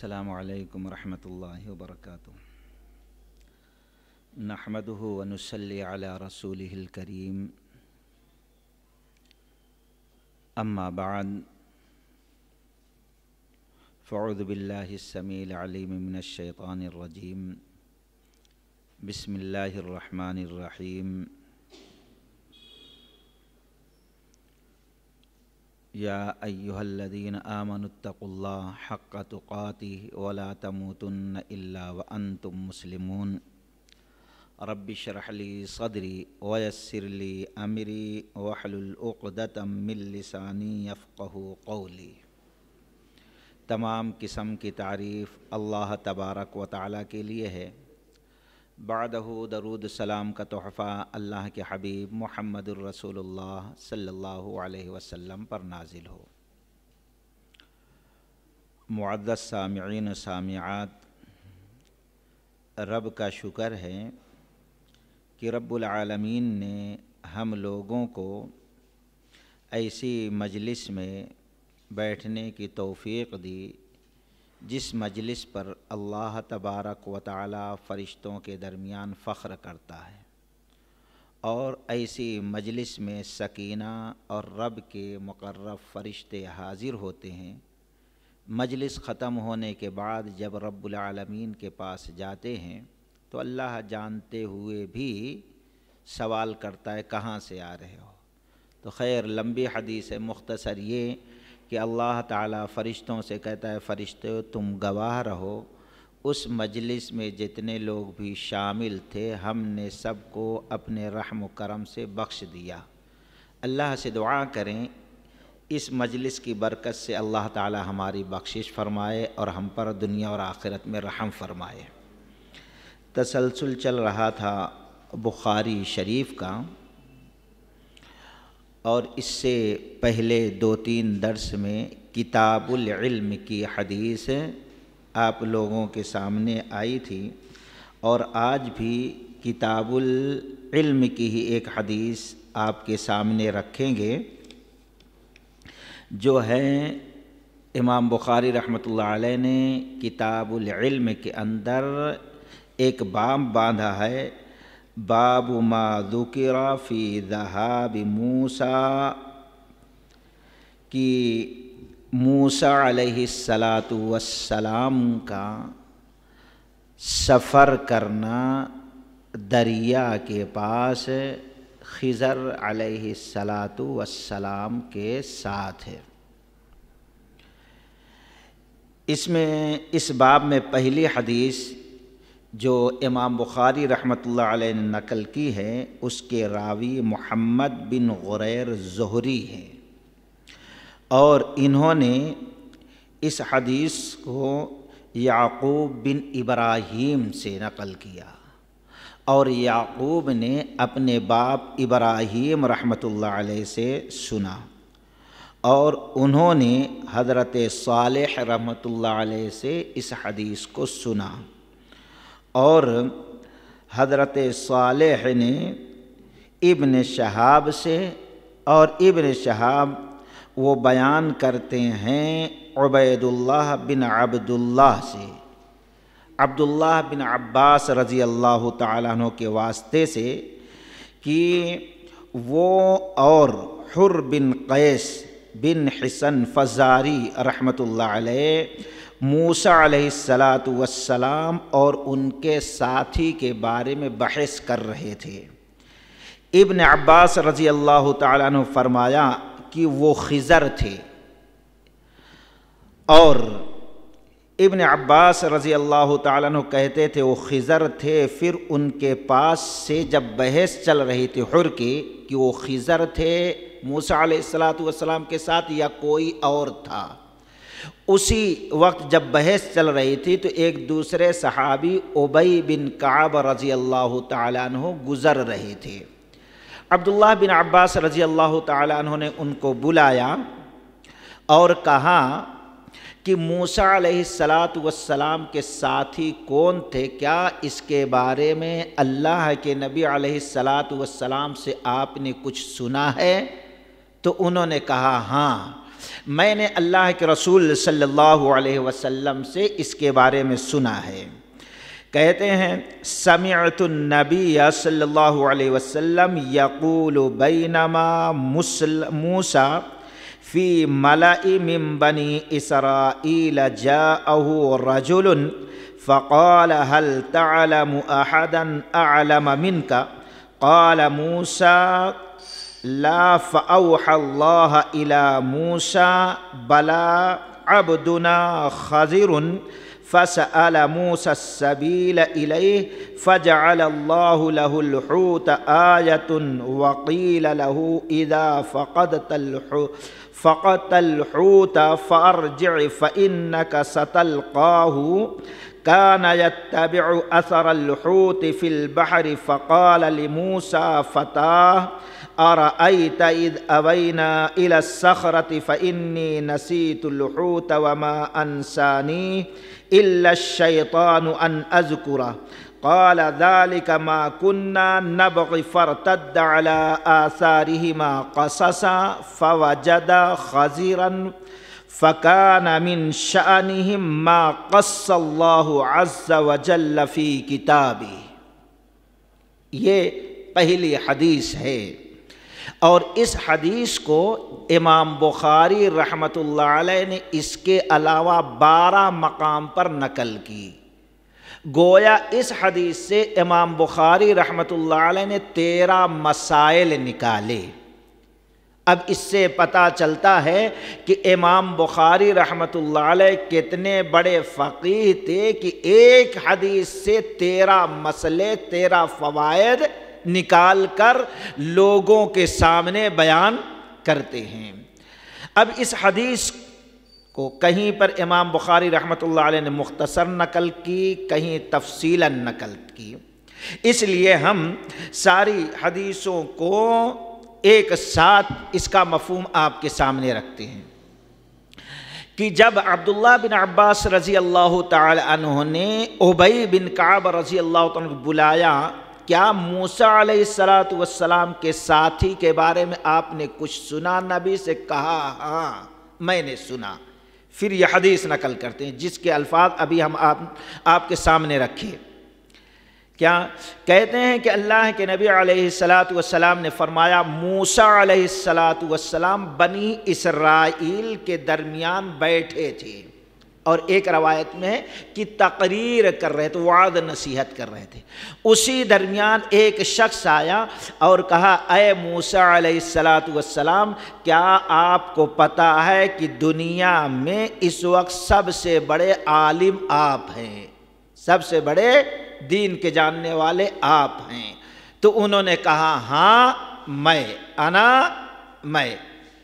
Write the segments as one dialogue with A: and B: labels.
A: السلام علیکم ورحمۃ اللہ وبرکاتہ نحمدہ ونصلی علی رسولہ الکریم اما بعد فاعوذ باللہ السمیع العلیم من الشیطان الرجیم بسم اللہ الرحمن الرحیم یا ایہا الذین آمنوا اتقوا اللہ حق تقاتہ ولا تموتن الا وانتم مسلمون رب اشرح لی صدری ویسر لی امری واحلل عقدۃ من لسانی یفقہوا قولی۔ تمام قسم کی تعریف اللہ تبارک و تعالیٰ کے لیے ہے، بعدہ درود سلام کا تحفہ اللہ کے حبیب محمد الرسول اللہ صلی اللہ علیہ وسلم پر نازل ہو۔ معزز سامعین و سامعات، رب کا شکر ہے کہ رب العالمین نے ہم لوگوں کو ایسی مجلس میں بیٹھنے کی توفیق دی جس مجلس پر اللہ تبارک و تعالی فرشتوں کے درمیان فخر کرتا ہے، اور ایسی مجلس میں سکینہ اور رب کے مقرب فرشتے حاضر ہوتے ہیں۔ مجلس ختم ہونے کے بعد جب رب العالمین کے پاس جاتے ہیں تو اللہ جانتے ہوئے بھی سوال کرتا ہے کہاں سے آ رہے ہو؟ تو خیر لمبی حدیث ہے، مختصر یہ کہ اللہ تعالیٰ فرشتوں سے کہتا ہے فرشتوں تم گواہ رہو، اس مجلس میں جتنے لوگ بھی شامل تھے ہم نے سب کو اپنے رحم و کرم سے بخش دیا۔ اللہ سے دعا کریں اس مجلس کی برکت سے اللہ تعالیٰ ہماری بخشش فرمائے اور ہم پر دنیا اور آخرت میں رحم فرمائے۔ تسلسل چل رہا تھا بخاری شریف کا، اور اس سے پہلے 2-3 درس میں کتاب العلم کی حدیث آپ لوگوں کے سامنے آئی تھی، اور آج بھی کتاب العلم کی ہی ایک حدیث آپ کے سامنے رکھیں گے، جو ہے امام بخاری رحمۃ اللہ علیہ نے کتاب العلم کے اندر ایک باب باندھا ہے، باب ما ذکر فی ذہاب موسیٰ، کہ موسیٰ علیہ السلام کا سفر کرنا دریا کے پاس خضر علیہ السلام کے ساتھ ہے۔ اس باب میں پہلی حدیث جو امام بخاری رحمۃ اللہ علیہ نے نقل کی ہے، اس کے راوی محمد بن غریر زہری ہیں، اور انہوں نے اس حدیث کو یعقوب بن ابراہیم سے نقل کیا، اور یعقوب نے اپنے باپ ابراہیم رحمۃ اللہ علیہ سے سنا، اور انہوں نے حضرت صالح رحمۃ اللہ علیہ سے اس حدیث کو سنا، اور حضرت صالح نے ابن شہاب سے، اور ابن شہاب وہ بیان کرتے ہیں عبید اللہ بن عبداللہ سے، عبداللہ بن عباس رضی اللہ تعالیٰ عنہ کے واسطے سے، کہ وہ اور حر بن قیس بن حسن فزاری رحمۃ اللہ علیہ موسیٰ علیہ السلام اور ان کے ساتھی کے بارے میں بحث کر رہے تھے۔ ابن عباس رضی اللہ تعالیٰ عنہ فرمایا کہ وہ خضر تھے، اور ابن عباس رضی اللہ تعالیٰ عنہ کہتے تھے وہ خضر تھے، پھر ان کے پاس سے جب بحث چل رہی تھی حر کی کہ وہ خضر تھے موسیٰ علیہ السلام کے ساتھ یا کوئی اور تھا، اسی وقت جب بحث چل رہی تھی تو ایک دوسرے صحابی ابی بن کعب رضی اللہ تعالیٰ عنہ گزر رہے تھے۔ عبداللہ بن عباس رضی اللہ تعالیٰ عنہ نے ان کو بلایا اور کہا کہ موسیٰ علیہ السلام کے ساتھی کون تھے، کیا اس کے بارے میں اللہ کے نبی علیہ السلام سے آپ نے کچھ سنا ہے؟ تو انہوں نے کہا ہاں، میں نے اللہ کے رسول صلی اللہ علیہ وسلم سے اس کے بارے میں سنا ہے۔ کہتے ہیں سمعت النبی صلی اللہ علیہ وسلم یقول بینما موسیٰ فی ملأ من بنی اسرائیل جاءہ رجل فقال هل تعلم احدا اعلم منك قال موسیٰ لا فأوحى الله إلى موسى بلى عبدنا خضر فسأل موسى السبيل إليه فجعل الله له الحوت آية وقيل له إذا فقدت الحوت فأرجع فإنك ستلقاه كان يتبع أثر الحوت في البحر فقال لموسى فتاه أرأيت إذ أوينا إلى الصخرة فإني نسيت الحوت وما أنسانيه إلا الشيطان أن أذكره قال ذلك ما كنا نبغي فارتد على آثارهما قصصا فوجد خضرا فكان من شأنهم ما قص الله عز وجل في كتابه۔ یہ پہلی حدیث ہے، اور اس حدیث کو امام بخاری رحمۃ اللہ علیہ نے اس کے علاوہ 12 مقام پر نقل کی۔ گویا اس حدیث سے امام بخاری رحمۃ اللہ علیہ نے 13 مسائل نکالے۔ اب اس سے پتہ چلتا ہے کہ امام بخاری رحمۃ اللہ علیہ کتنے بڑے فقیہ تھے کہ ایک حدیث سے 13 مسئلے 13 فوائد نکال کر لوگوں کے سامنے بیان کرتے ہیں۔ اب اس حدیث کو کہیں پر امام بخاری رحمۃ اللہ علیہ نے مختصر نقل کی، کہیں تفصیلاً نقل کی، اس لیے ہم ساری حدیثوں کو ایک ساتھ اس کا مفہوم آپ کے سامنے رکھتے ہیں کہ جب عبداللہ بن عباس رضی اللہ تعالی عنہ نے ابی بن کعب رضی اللہ تعالی عنہ کو بلایا، کیا موسیٰ علیہ السلام کے ساتھی کے بارے میں آپ نے کچھ سنا؟ نبی سے کہا ہاں میں نے سنا۔ پھر یہ حدیث نقل کرتے ہیں جس کے الفاظ ابھی ہم آپ کے سامنے رکھے۔ کیا کہتے ہیں کہ اللہ کے نبی علیہ السلام نے فرمایا موسیٰ علیہ السلام بنی اسرائیل کے درمیان بیٹھے تھے، اور ایک روایت میں ہے کہ تقریر کر رہے تھے، وعظ نصیحت کر رہے تھے۔ اسی درمیان ایک شخص آیا اور کہا اے موسیٰ علیہ السلام، کیا آپ کو پتہ ہے کہ دنیا میں اس وقت سب سے بڑے عالم آپ ہیں، سب سے بڑے دین کے جاننے والے آپ ہیں؟ تو انہوں نے کہا ہاں میں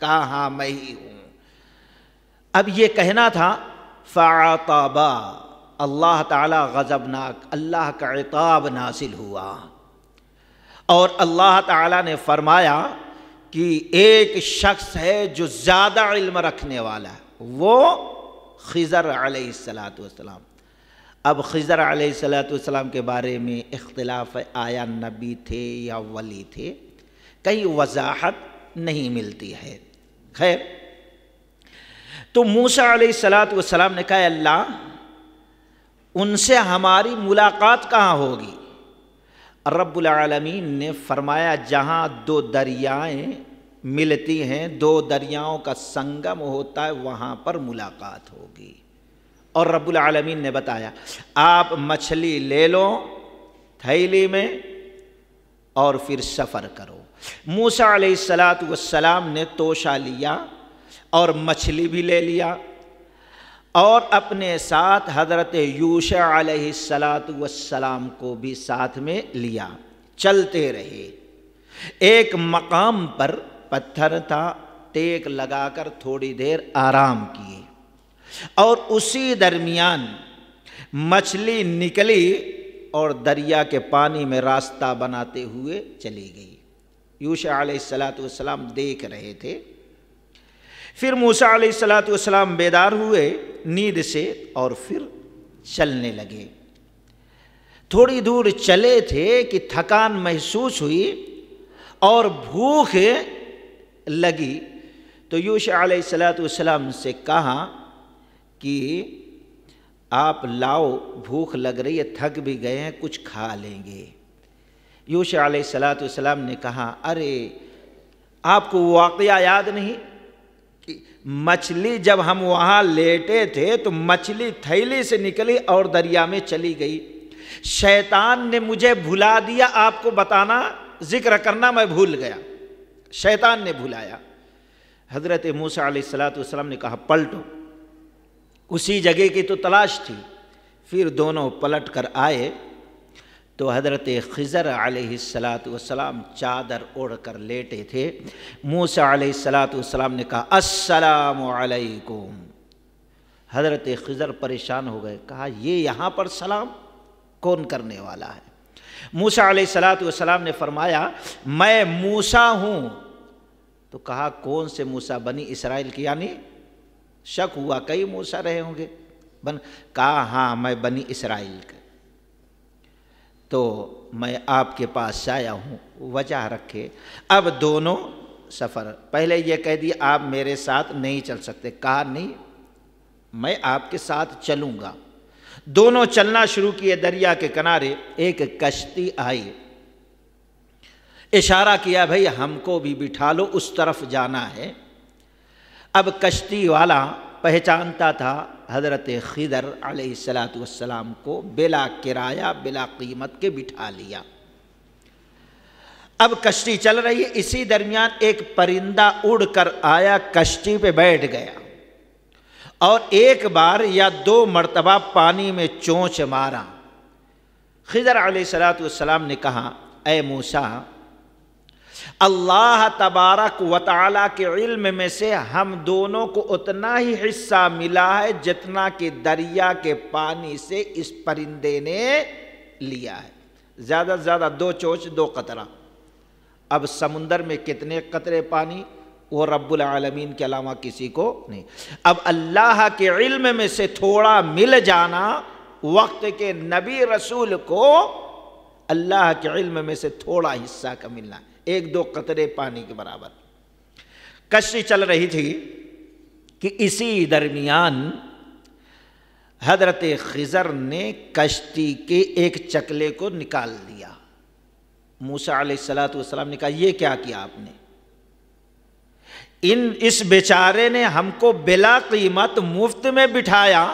A: کہا ہاں میں ہی ہوں۔ اب یہ کہنا تھا فعتبا، اللہ تعالی غضبناک، اللہ کا عتاب نازل ہوا، اور اللہ تعالی نے فرمایا کہ ایک شخص ہے جو زیادہ علم رکھنے والا ہے، وہ خضر علیہ السلام۔ اب خضر علیہ السلام کے بارے میں اختلاف ہے، آیا نبی تھے یا ولی تھے، کہیں وضاحت نہیں ملتی ہے۔ خیر، تو موسیٰ علیہ السلام نے کہا اللہ ان سے ہماری ملاقات کہاں ہوگی؟ رب العالمین نے فرمایا جہاں 2 دریائیں ملتی ہیں، 2 دریاؤں کا سنگم ہوتا ہے، وہاں پر ملاقات ہوگی۔ اور رب العالمین نے بتایا آپ مچھلی لے لو تھیلی میں اور پھر سفر کرو۔ موسیٰ علیہ السلام نے توشہ لیا اور مچھلی بھی لے لیا، اور اپنے ساتھ حضرت یوشع علیہ السلام کو بھی ساتھ میں لیا۔ چلتے رہے، ایک مقام پر پتھر تھا، ٹیک لگا کر تھوڑی دیر آرام کیے، اور اسی درمیان مچھلی نکلی اور دریا کے پانی میں راستہ بناتے ہوئے چلی گئی۔ یوشع علیہ السلام دیکھ رہے تھے۔ پھر موسیٰ علیہ السلام بیدار ہوئے نیند سے اور پھر چلنے لگے۔ تھوڑی دور چلے تھے کہ تھکان محسوس ہوئی اور بھوک لگی، تو یوشع علیہ السلام سے کہا کہ آپ لاؤ، بھوک لگ رہی ہے، تھک بھی گئے ہیں، کچھ کھا لیں گے۔ یوشع علیہ السلام نے کہا ارے آپ کو واقعہ یاد نہیں کہ مچھلی جب ہم وہاں لیٹے تھے تو مچھلی تھیلی سے نکلی اور دریا میں چلی گئی، شیطان نے مجھے بھلا دیا، آپ کو بتانا ذکر کرنا میں بھول گیا، شیطان نے بھلایا۔ حضرت موسیٰ علیہ السلام نے کہا پلٹو، اسی جگہ کی تو تلاش تھی۔ پھر دونوں پلٹ کر آئے تو حضرت خضر علیہ السلام چادر اوڑھ کر لیٹے تھے۔ موسیٰ علیہ السلام نے کہا السلام علیکم۔ حضرت خضر پریشان ہو گئے، کہا یہ یہاں پر سلام کون کرنے والا ہے؟ موسیٰ علیہ السلام نے فرمایا میں موسیٰ ہوں۔ تو کہا کون سے موسیٰ؟ بنی اسرائیل کی، یعنی شک ہوا کئی موسیٰ رہے ہوں گے۔ کہا ہاں میں بنی اسرائیل کا، تو میں آپ کے پاس سے آیا ہوں، وجہ رکھے۔ اب دونوں سفر، پہلے یہ کہہ دیا آپ میرے ساتھ نہیں چل سکتے، کہا نہیں میں آپ کے ساتھ چلوں گا۔ دونوں چلنا شروع کیے، دریا کے کنارے ایک کشتی آئی، اشارہ کیا بھئی ہم کو بھی بٹھا لو، اس طرف جانا ہے۔ اب کشتی والا پہچانتا تھا حضرت خضر علیہ السلام کو، بلا کرایہ بلا قیمت کے بٹھا لیا۔ اب کشتی چل رہی ہے، اسی درمیان ایک پرندہ اڑ کر آیا، کشتی پہ بیٹھ گیا اور ایک بار یا دو مرتبہ پانی میں چونچ مارا۔ خضر علیہ السلام نے کہا اے موسیٰ، اللہ تبارک و تعالیٰ کے علم میں سے ہم دونوں کو اتنا ہی حصہ ملا ہے جتنا کہ دریا کے پانی سے اس پرندے نے لیا ہے، زیادہ سے زیادہ 2 چونچ 2 قطرہ۔ اب سمندر میں کتنے قطرے پانی وہ رب العالمین کے علاوہ کسی کو نہیں۔ اب اللہ کے علم میں سے تھوڑا مل جانا، وقت کے نبی رسول کو اللہ کے علم میں سے تھوڑا حصہ کا ملنا، 1-2 قطرے پانی کے برابر۔ کشتی چل رہی تھی کہ اسی درمیان حضرت خضر نے کشتی کے ایک چکلے کو نکال دیا۔ موسیٰ علیہ السلام نے کہا یہ کیا کیا آپ نے؟ اس بیچارے نے ہم کو بلا قیمت مفت میں بٹھایا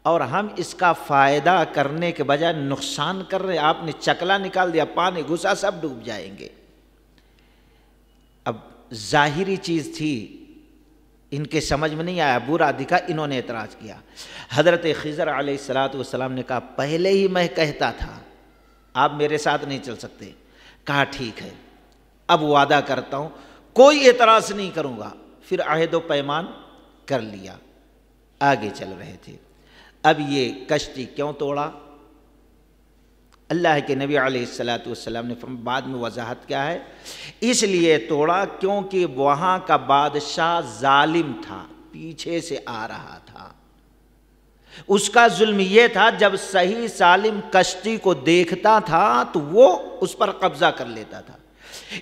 A: اور ہم اس کا فائدہ کرنے کے بجائے نقصان کر رہے ہیں۔ آپ نے چکلا نکال دیا، پانی گھسا، سب ڈوب جائیں گے۔ اب ظاہری چیز تھی، ان کے سمجھ میں نہیں آیا، برا دکھا، انہوں نے اعتراض کیا۔ حضرت خضر علیہ السلام نے کہا پہلے ہی میں کہتا تھا آپ میرے ساتھ نہیں چل سکتے۔ کہا ٹھیک ہے، اب وعدہ کرتا ہوں کوئی اعتراض نہیں کروں گا۔ پھر عہد و پیمان کر لیا، آگے چل رہے تھے۔ اب یہ کشتی کیوں توڑا؟ اللہ کے نبی علیہ السلام نے فرمایا، بعد میں وضاحت کیا ہے، اس لیے توڑا کیونکہ وہاں کا بادشاہ ظالم تھا، پیچھے سے آ رہا تھا۔ اس کا ظلم یہ تھا جب صحیح سالم کشتی کو دیکھتا تھا تو وہ اس پر قبضہ کر لیتا تھا۔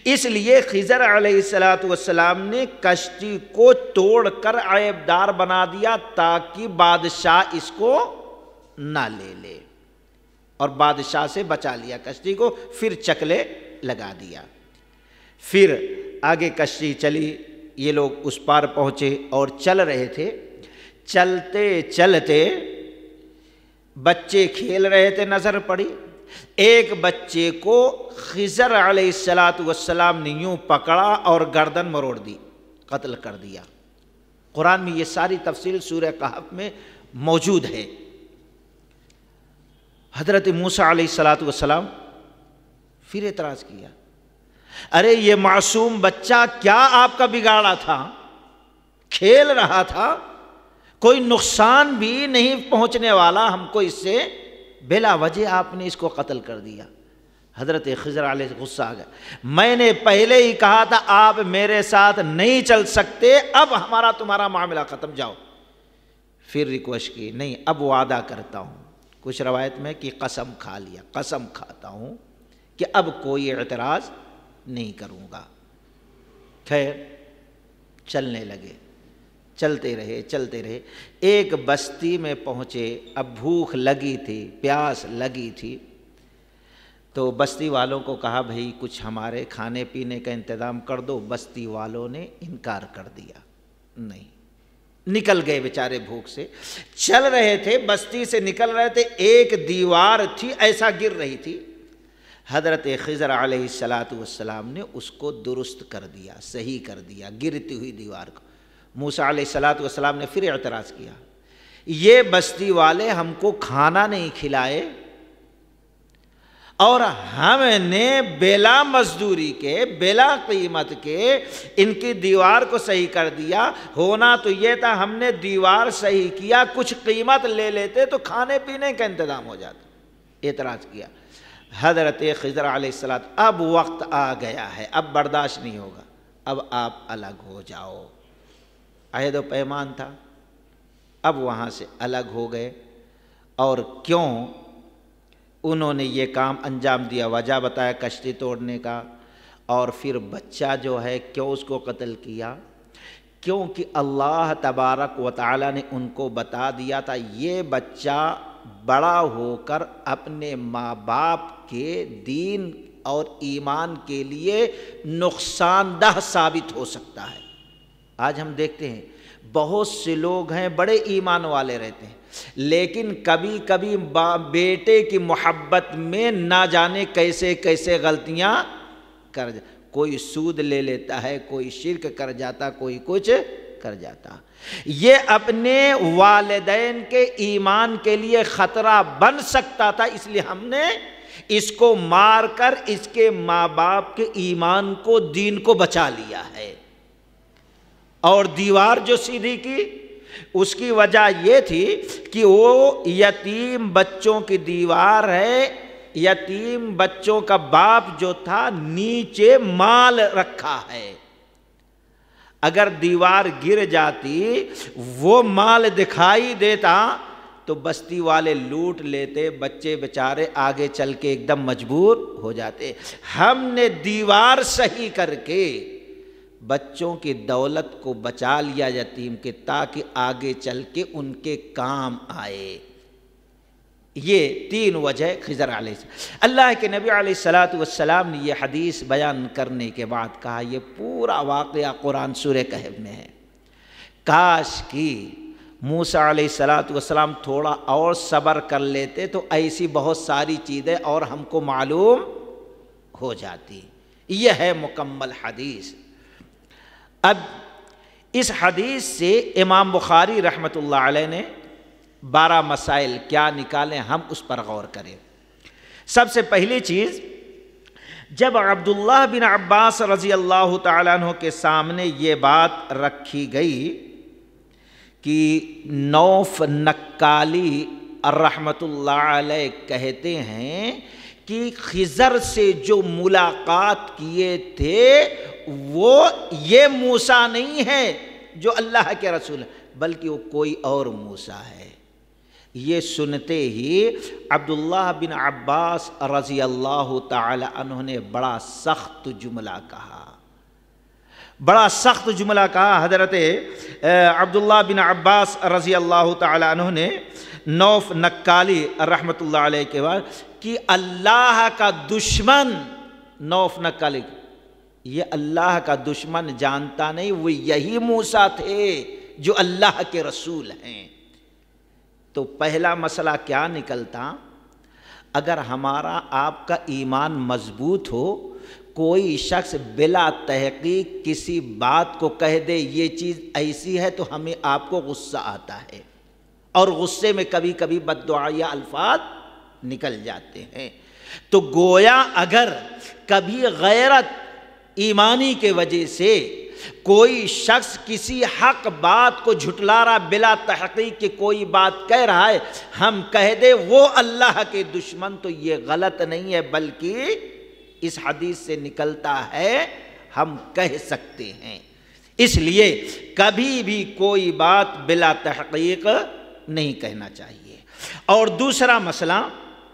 A: اس لیے خضر علیہ السلام نے کشتی کو توڑ کر عیبدار بنا دیا تاکہ بادشاہ اس کو نہ لے لے، اور بادشاہ سے بچا لیا کشتی کو، پھر چکلے لگا دیا۔ پھر آگے کشتی چلی، یہ لوگ اس پار پہنچے اور چل رہے تھے۔ چلتے چلتے بچے کھیل رہے تھے، نظر پڑی، ایک بچے کو خضر علیہ السلام نے یوں پکڑا اور گردن مروڑ دی، قتل کر دیا۔ قرآن میں یہ ساری تفصیل سورہ کہف میں موجود ہے۔ حضرت موسیٰ علیہ السلام پھر اعتراض کیا، ارے یہ معصوم بچہ کیا آپ کا بگاڑا تھا؟ کھیل رہا تھا، کوئی نقصان بھی نہیں پہنچنے والا، ہم کو اس سے بلا وجہ آپ نے اس کو قتل کر دیا۔ حضرت خضر علیہ غصہ آ گیا، میں نے پہلے ہی کہا تھا آپ میرے ساتھ نہیں چل سکتے، اب ہمارا تمہارا معاملہ ختم، جاؤ۔ پھر ریکویسٹ کی، نہیں اب وعدہ کرتا ہوں، کچھ روایت میں کہ قسم کھا لیا، قسم کھاتا ہوں کہ اب کوئی اعتراض نہیں کروں گا۔ خیر چلنے لگے، چلتے رہے، ایک بستی میں پہنچے۔ اب بھوک لگی تھی، پیاس لگی تھی، تو بستی والوں کو کہا بھئی کچھ ہمارے کھانے پینے کا انتظام کر دو۔ بستی والوں نے انکار کر دیا، نہیں۔ نکل گئے بیچارے بھوک سے، چل رہے تھے، بستی سے نکل رہے تھے، ایک دیوار تھی ایسا گر رہی تھی، حضرت خضر علیہ السلام نے اس کو درست کر دیا، صحیح کر دیا گرتی ہوئی دیوار کو۔ موسیٰ علیہ السلام نے پھر اعتراض کیا، یہ بستی والے ہم کو کھانا نہیں کھلائے اور ہم نے بلا مزدوری کے، بلا قیمت کے ان کی دیوار کو صحیح کر دیا۔ ہونا تو یہ تھا ہم نے دیوار صحیح کیا، کچھ قیمت لے لیتے تو کھانے پینے کا انتظام ہو جاتا۔ اعتراض کیا۔ حضرت خضر علیہ السلام، اب وقت آ گیا ہے، اب برداشت نہیں ہوگا، اب آپ الگ ہو جاؤ۔ عہد و پیمان تھا، اب وہاں سے الگ ہو گئے۔ اور کیوں انہوں نے یہ کام انجام دیا؟ وجہ بتایا کشتی توڑنے کا۔ اور پھر بچہ جو ہے کیوں اس کو قتل کیا؟ کیونکہ اللہ تبارک و تعالی نے ان کو بتا دیا تھا یہ بچہ بڑا ہو کر اپنے ماں باپ کے دین اور ایمان کے لیے نقصان دہ ثابت ہو سکتا ہے۔ آج ہم دیکھتے ہیں بہت سے لوگ ہیں بڑے ایمان والے رہتے ہیں، لیکن کبھی کبھی بیٹے کی محبت میں نہ جانے کیسے کیسے غلطیاں کر جاتے، کوئی سود لے لیتا ہے، کوئی شرک کر جاتا، کوئی کچھ کر جاتا۔ یہ اپنے والدین کے ایمان کے لیے خطرہ بن سکتا تھا، اس لیے ہم نے اس کو مار کر اس کے ماں باپ کے ایمان کو، دین کو بچا لیا ہے۔ اور دیوار جو سیدھی کی اس کی وجہ یہ تھی کہ وہ یتیم بچوں کی دیوار ہے، یتیم بچوں کا باپ جو تھا نیچے مال رکھا ہے، اگر دیوار گر جاتی وہ مال دکھائی دیتا تو بستی والے لوٹ لیتے، بچے بیچارے آگے چل کے ایک دم مجبور ہو جاتے۔ ہم نے دیوار صحیح کر کے بچوں کی دولت کو بچا لیا یتیم کے، تاکہ آگے چل کے ان کے کام آئے۔ یہ تین وجہ خضر علیہ السلام۔ اللہ کے نبی علیہ السلام نے یہ حدیث بیان کرنے کے بعد کہا یہ پورا واقعہ قرآن سورہ کہف میں ہے، کاش کی موسیٰ علیہ السلام تھوڑا اور صبر کر لیتے تو ایسی بہت ساری چیزیں اور ہم کو معلوم ہو جاتی۔ یہ ہے مکمل حدیث۔ اب اس حدیث سے امام بخاری رحمۃ اللہ علیہ نے 12 مسائل کیا نکالیں، ہم اس پر غور کریں۔ سب سے پہلی چیز، جب عبداللہ بن عباس رضی اللہ تعالیٰ عنہ کے سامنے یہ بات رکھی گئی کہ نوف نکالی رحمۃ اللہ علیہ کہتے ہیں کہ خضر سے جو ملاقات کیے تھے وہ یہ موسیٰ نہیں ہے جو اللہ کے رسول ہے، بلکہ وہ کوئی اور موسیٰ ہے۔ یہ سنتے ہی عبداللہ بن عباس رضی اللہ تعالی عنہ نے بڑا سخت جملہ کہا، بڑا سخت جملہ کہا۔ حضرت عبداللہ بن عباس رضی اللہ تعالی عنہ نے نوف نکالی رحمۃ اللہ علیہ کے بعد کہ اللہ کا دشمن نوف نکالی، یہ اللہ کا دشمن جانتا نہیں، وہ یہی موسیٰ تھے جو اللہ کے رسول ہیں۔ تو پہلا مسئلہ کیا نکلتا؟ اگر ہمارا آپ کا ایمان مضبوط ہو، کوئی شخص بلا تحقیق کسی بات کو کہہ دے یہ چیز ایسی ہے تو ہمیں آپ کو غصہ آتا ہے، اور غصے میں کبھی کبھی بددعائیہ الفاظ نکل جاتے ہیں۔ تو گویا اگر کبھی غیرت ایمانی کے وجہ سے کوئی شخص کسی حق بات کو جھٹلا رہا، بلا تحقیق کہ کوئی بات کہہ رہا ہے، ہم کہہ دے وہ اللہ کے دشمن، تو یہ غلط نہیں ہے، بلکہ اس حدیث سے نکلتا ہے ہم کہہ سکتے ہیں۔ اس لیے کبھی بھی کوئی بات بلا تحقیق نہیں کہنا چاہیے۔ اور دوسرا مسئلہ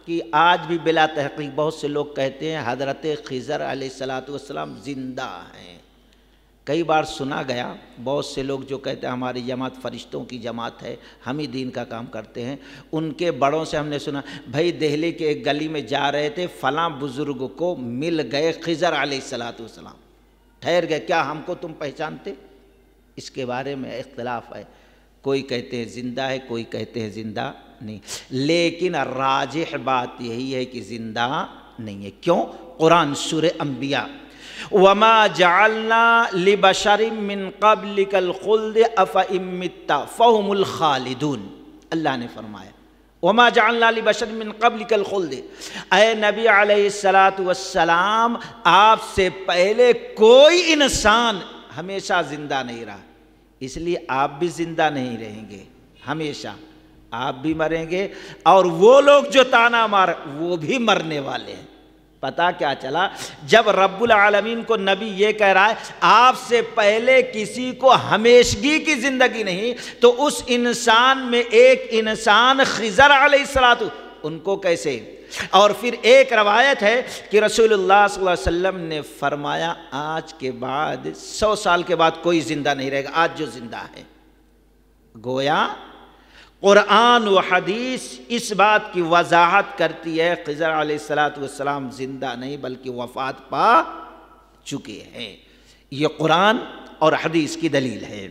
A: کہ آج بھی بلا تحقیق بہت سے لوگ کہتے ہیں حضرت خضر علیہ السلام زندہ ہیں، کئی بار سنا گیا بہت سے لوگ جو کہتے ہیں ہماری جماعت فرشتوں کی جماعت ہے، ہم ہی دین کا کام کرتے ہیں، ان کے بڑوں سے ہم نے سنا بھائی دہلی کے ایک گلی میں جا رہے تھے، فلاں بزرگ کو مل گئے خضر علیہ السلام، ٹھہر گئے، کیا ہم کو تم پہچانتے؟ اس کے بارے میں اختلاف ہے، کوئی کہتے ہیں زندہ ہے، کوئی کہتے ہیں زندہ نہیں، لیکن راجح بات یہی ہے کہ زندہ نہیں ہے۔ کیوں؟ قرآن سورہ انبیاء وَمَا جَعَلْنَا لِبَشَرٍ مِّن قَبْلِكَ الْخُلْدَ أَفَإِن مِّتَّ فَهُمُ الْخَالِدُونَ، اللہ نے فرمایا وَمَا جَعَلْنَا لِبَشَرٍ مِّن قَبْلِكَ الْخُلْدَ، اے نبی علیہ السلام آپ سے پہلے کوئی انسان ہمیشہ زندہ نہیں رہا، اس لیے آپ بھی زندہ نہیں رہیں گے، ہمیشہ آپ بھی مریں گے، اور وہ لوگ جو تانا مار وہ بھی مرنے والے ہیں۔ پتہ کیا چلا؟ جب رب العالمین کو نبی یہ کہہ رہا ہے آپ سے پہلے کسی کو ہمیشگی کی زندگی نہیں، تو اس انسان میں ایک انسان خضر علیہ السلام، ان کو کیسے؟ اور پھر ایک روایت ہے کہ رسول اللہ صلی اللہ علیہ وسلم نے فرمایا آج کے بعد 100 سال کے بعد کوئی زندہ نہیں رہے گا، آج جو زندہ ہے۔ گویا قرآن و حدیث اس بات کی وضاحت کرتی ہے خضر علیہ السلام زندہ نہیں بلکہ وفات پا چکے ہیں، یہ قرآن اور حدیث کی دلیل ہے۔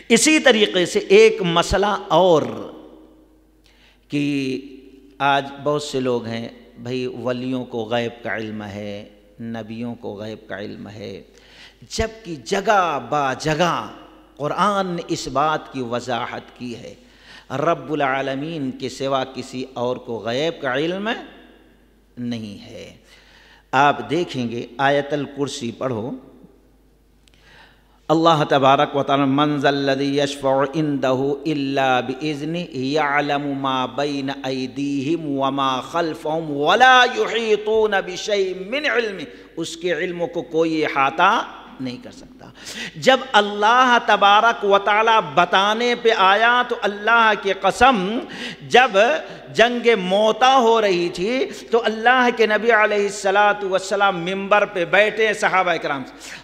A: اسی طریقے سے ایک مسئلہ اور کہ آج بہت سے لوگ ہیں بھئی ولیوں کو غیب کا علم ہے، نبیوں کو غیب کا علم ہے، جبکہ جگہ با جگہ قرآن نے اس بات کی وضاحت کی ہے رب العالمین کے سوا کسی اور کو غیب کا علم نہیں ہے۔ آپ دیکھیں گے آیت الکرسی پڑھو، اللہ تبارک و تعالی من ذا الذی یشفع عنده الا باذنہ یعلم ما بین ایدیہم وما خلفہم ولا یحیطون بشیء من علمہ، اس کے علم کو کوئی احاطہ نہیں کر سکتا۔ جب اللہ تبارک و تعالی بتانے پہ آیا تو اللہ کی قسم جب جنگ موتا ہو رہی تھی تو اللہ کے نبی علیہ السلام ممبر پہ بیٹھے صحابہ کرام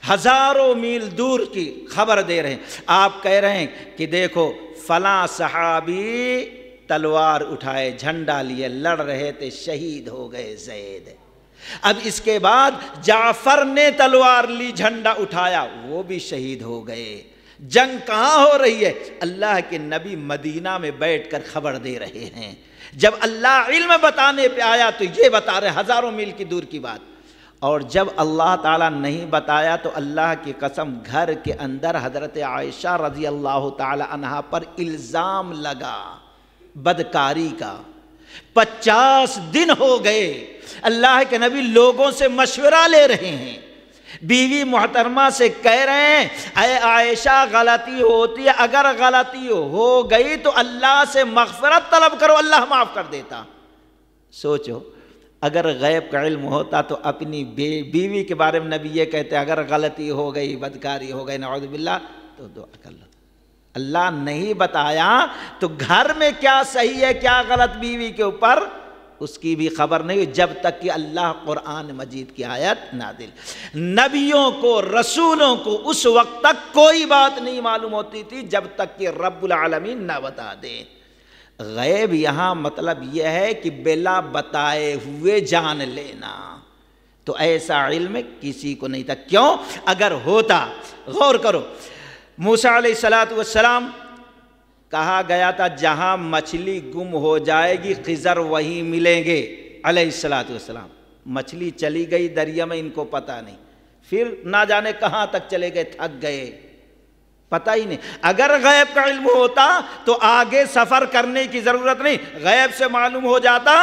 A: ہزاروں میل دور کی خبر دے رہے ہیں، آپ کہہ رہے ہیں کہ دیکھو فلاں صحابی تلوار اٹھائے جھنڈا لیے لڑ رہے تھے، شہید ہو گئے زید۔ اب اس کے بعد جعفر نے تلوار لی جھنڈا اٹھایا، وہ بھی شہید ہو گئے۔ جنگ کہاں ہو رہی ہے؟ اللہ کے نبی مدینہ میں بیٹھ کر خبر دے رہے ہیں۔ جب اللہ علم بتانے پہ آیا تو یہ بتا رہے ہزاروں میل کی دور کی بات، اور جب اللہ تعالیٰ نہیں بتایا تو اللہ کی قسم گھر کے اندر حضرت عائشہ رضی اللہ تعالی عنہا پر الزام لگا بدکاری کا۔ 50 دن ہو گئے اللہ کے نبی لوگوں سے مشورہ لے رہے ہیں، بیوی محترمہ سے کہہ رہے ہیں اے عائشہ غلطی ہوتی ہے، اگر غلطی ہو گئی تو اللہ سے مغفرت طلب کرو، اللہ معاف کر دیتا۔ سوچو اگر غیب کا علم ہوتا تو اپنی بیوی کے بارے میں نبی یہ کہتے اگر غلطی ہو گئی، بدکاری ہو گئی نعوذ باللہ تو دعا کر لو۔ اللہ نہیں بتایا تو گھر میں کیا صحیح ہے کیا غلط بیوی کے اوپر اس کی بھی خبر نہیں ہوئی، جب تک کہ اللہ قرآن مجید کی آیت نازل۔ نبیوں کو رسولوں کو اس وقت تک کوئی بات نہیں معلوم ہوتی تھی جب تک کہ رب العالمین نہ بتا دے۔ غیب یہاں مطلب یہ ہے کہ بلا بتائے ہوئے جان لینا، تو ایسا علم کسی کو نہیں تھا۔ کیوں؟ اگر ہوتا، غور کرو، موسیٰ علیہ السلام کہا گیا تھا جہاں مچھلی گم ہو جائے گی خضر وہیں ملیں گے علیہ السلام، مچھلی چلی گئی دریا میں، ان کو پتہ نہیں، پھر نہ جانے کہاں تک چلے گئے، تھک گئے، پتہ ہی نہیں۔ اگر غیب کا علم ہوتا تو آگے سفر کرنے کی ضرورت نہیں، غیب سے معلوم ہو جاتا،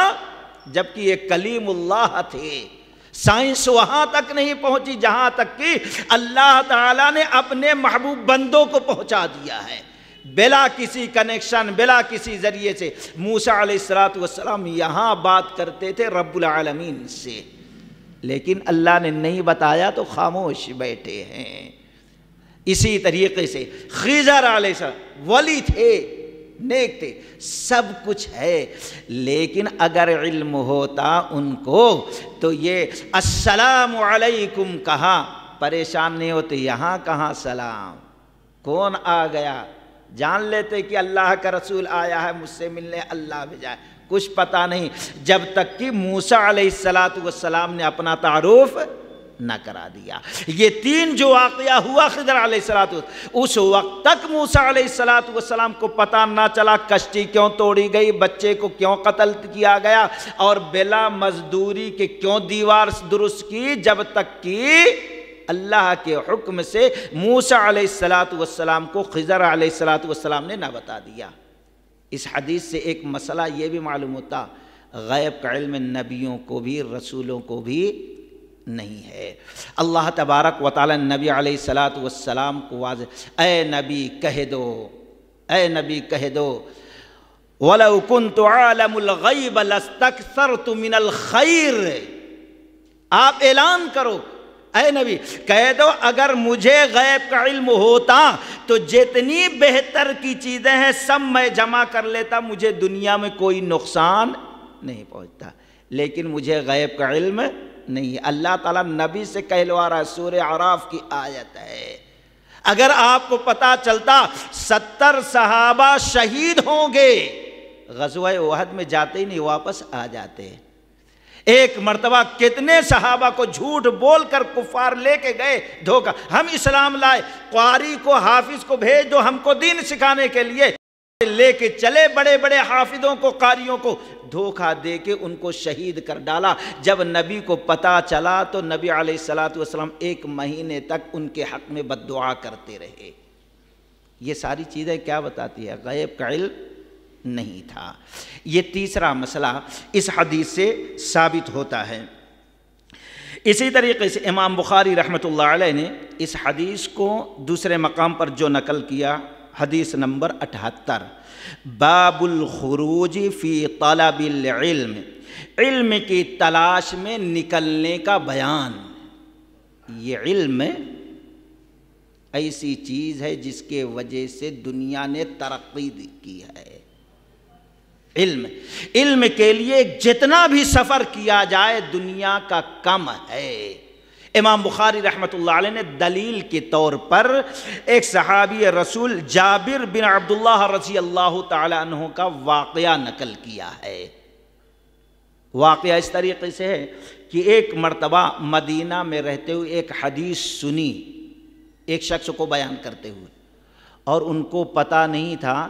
A: جبکہ یہ کلیم اللہ تھے۔ سائنس وہاں تک نہیں پہنچی جہاں تک کہ اللہ تعالیٰ نے اپنے محبوب بندوں کو پہنچا دیا ہے، بلا کسی کنیکشن، بلا کسی ذریعے سے۔ موسیٰ علیہ السلام یہاں بات کرتے تھے رب العالمین سے، لیکن اللہ نے نہیں بتایا تو خاموش بیٹھے ہیں۔ اسی طریقے سے خضر علیہ السلام ولی تھے، نیک تھے، سب کچھ ہے، لیکن اگر علم ہوتا ان کو تو یہ السلام علیکم کہا پریشان نہیں ہوتے، یہاں کہاں سلام، کون آ گیا، جان لیتے کہ اللہ کا رسول آیا ہے مجھ سے ملنے، اللہ بھیجا، کچھ پتہ نہیں، جب تک کہ موسیٰ علیہ السلام نے اپنا تعارف نہ کرا دیا۔ یہ تین جو واقعہ ہوا خضر علیہ السلام، اس وقت تک موسیٰ علیہ السلام کو پتہ نہ چلا کشتی کیوں توڑی گئی، بچے کو کیوں قتل کیا گیا، اور بلا مزدوری کے کیوں دیوار درست کی، جب تک کہ اللہ کے حکم سے موسیٰ علیہ السلام کو خضر علیہ السلام نے نہ بتا دیا۔ اس حدیث سے ایک مسئلہ یہ بھی معلوم ہوتا، غیب کا علم نبیوں کو بھی رسولوں کو بھی نہیں ہے۔ اللہ تبارک و تعالی نبی علیہ السلام کو واضح، اے نبی کہہ دو، اے نبی کہہ دو، وَلَوْ كُنْتُ عَالَمُ الْغَيْبَ لَاسْتَكْثَرْتُ مِنَ الْخَيْرِ، آپ اعلان کرو، اے نبی کہہ دو اگر مجھے غیب کا علم ہوتا تو جتنی بہتر کی چیزیں ہیں سب میں جمع کر لیتا، مجھے دنیا میں کوئی نقصان نہیں پہنچتا، لیکن مجھے غیب کا علم نہیں ہے۔ اللہ تعالیٰ نبی سے کہلوا رہا ہے، سورہ اعراف کی آیت ہے، اگر آپ کو پتا چلتا 70 صحابہ شہید ہوں گے، غزوہ احد میں جاتے ہی نہیں، واپس آ جاتے۔ ایک مرتبہ کتنے صحابہ کو جھوٹ بول کر کفار لے کے گئے دھوکہ، ہم اسلام لائے، قاری کو حافظ کو بھیج دو ہم کو دین سکھانے کے لیے، لے کے چلے بڑے بڑے حافظوں کو قاریوں کو، دھوکہ دے کے ان کو شہید کر ڈالا۔ جب نبی کو پتا چلا تو نبی علیہ السلام 1 مہینے تک ان کے حق میں بد دعا کرتے رہے۔ یہ ساری چیزیں کیا بتاتی ہے؟ غیب کا علم نہیں تھا۔ یہ تیسرا مسئلہ اس حدیث سے ثابت ہوتا ہے۔ اسی طریقے سے امام بخاری رحمۃ اللہ علیہ نے اس حدیث کو دوسرے مقام پر جو نقل کیا، حدیث نمبر 78، باب الخروج فی طلب العلم، علم کی تلاش میں نکلنے کا بیان۔ یہ علم ایسی چیز ہے جس کے وجہ سے دنیا نے ترقی کی ہے۔ علم کے لیے جتنا بھی سفر کیا جائے دنیا کا کم ہے۔ امام بخاری رحمۃ اللہ علیہ نے دلیل کے طور پر ایک صحابی رسول جابر بن عبداللہ رضی اللہ تعالی عنہ کا واقعہ نقل کیا ہے۔ واقعہ اس طریقے سے ہے کہ ایک مرتبہ مدینہ میں رہتے ہوئے ایک حدیث سنی ایک شخص کو بیان کرتے ہوئے، اور ان کو پتہ نہیں تھا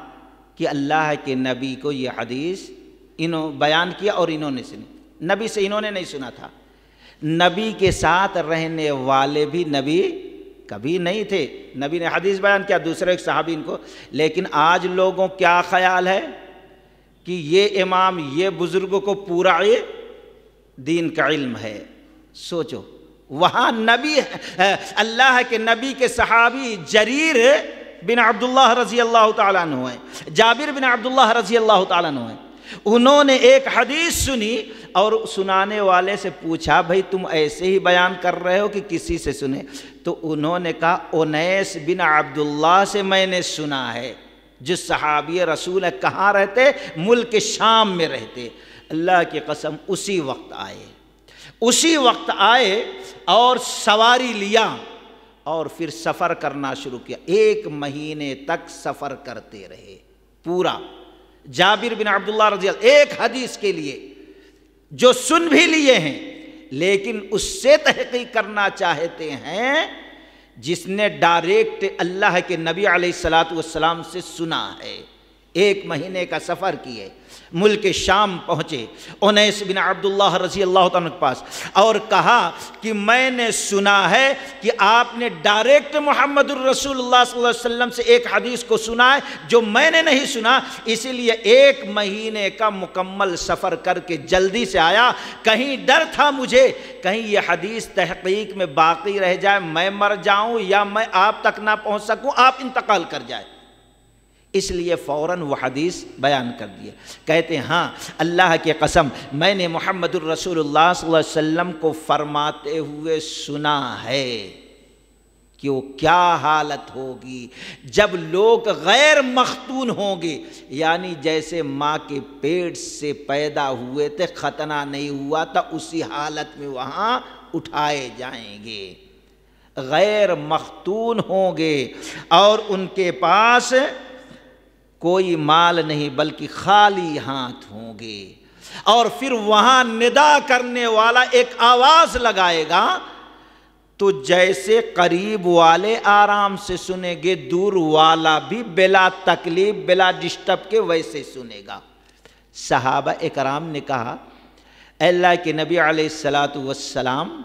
A: کہ اللہ کے نبی کو یہ حدیث انہوں بیان کیا اور انہوں نے سنی، نبی سے انہوں نے نہیں سنا تھا۔ نبی کے ساتھ رہنے والے بھی نبی کبھی نہیں تھے، نبی نے حدیث بیان کیا دوسرے ایک صحابی ان کو، لیکن آج لوگوں کیا خیال ہے کہ یہ امام یہ بزرگوں کو پورا دین کا علم ہے۔ سوچو وہاں نبی اللہ کے نبی کے صحابی جریر بن عبداللہ رضی اللہ تعالیٰ عنہ ہیں، جابر بن عبداللہ رضی اللہ تعالیٰ عنہ ہیں، انہوں نے ایک حدیث سنی اور سنانے والے سے پوچھا بھئی تم ایسے ہی بیان کر رہے ہو کہ کسی سے سنے؟ تو انہوں نے کہا انیس بن عبداللہ سے میں نے سنا ہے، جس صحابی رسول ہے، کہاں رہتے؟ ملک شام میں رہتے۔ اللہ کی قسم اسی وقت آئے اور سواری لیا اور پھر سفر کرنا شروع کیا۔ 1 مہینے تک سفر کرتے رہے پورا۔ جابر بن عبداللہ رضی اللہ ایک حدیث کے لیے جو سن بھی لیے ہیں لیکن اس سے تحقیق کرنا چاہتے ہیں جس نے ڈائریکٹ اللہ کے نبی علیہ السلام سے سنا ہے۔ 1 مہینے کا سفر کیے، ملک شام پہنچے انیس بن عبداللہ رضی اللہ تعالیٰ کے پاس، اور کہا کہ میں نے سنا ہے کہ آپ نے ڈائریکٹ محمد الرسول اللہ صلی اللہ علیہ وسلم سے ایک حدیث کو سنا ہے جو میں نے نہیں سنا، اسی لیے 1 مہینے کا مکمل سفر کر کے جلدی سے آیا۔ کہیں ڈر تھا مجھے کہیں یہ حدیث تحقیق میں باقی رہ جائے، میں مر جاؤں یا میں آپ تک نہ پہنچ سکوں، آپ انتقال کر جائے، اس لیے فوراً وہ حدیث بیان کر دیے۔ کہتے ہیں ہاں اللہ کی قسم میں نے محمد الرسول اللہ صلی اللہ علیہ وسلم کو فرماتے ہوئے سنا ہے کہ وہ کیا حالت ہوگی جب لوگ غیر مختون ہوں گے، یعنی جیسے ماں کے پیٹ سے پیدا ہوئے تھے، ختنہ نہیں ہوا تھا، اسی حالت میں وہاں اٹھائے جائیں گے۔ غیر مختون ہوں گے اور ان کے پاس کوئی مال نہیں بلکہ خالی ہاتھ ہوں گے۔ اور پھر وہاں ندا کرنے والا ایک آواز لگائے گا تو جیسے قریب والے آرام سے سنیں گے، دور والا بھی بلا تکلیف بلا ڈسٹرب کے ویسے سنے گا۔ صحابہ اکرام نے کہا اے اللہ کے نبی علیہ الصلاۃ والسلام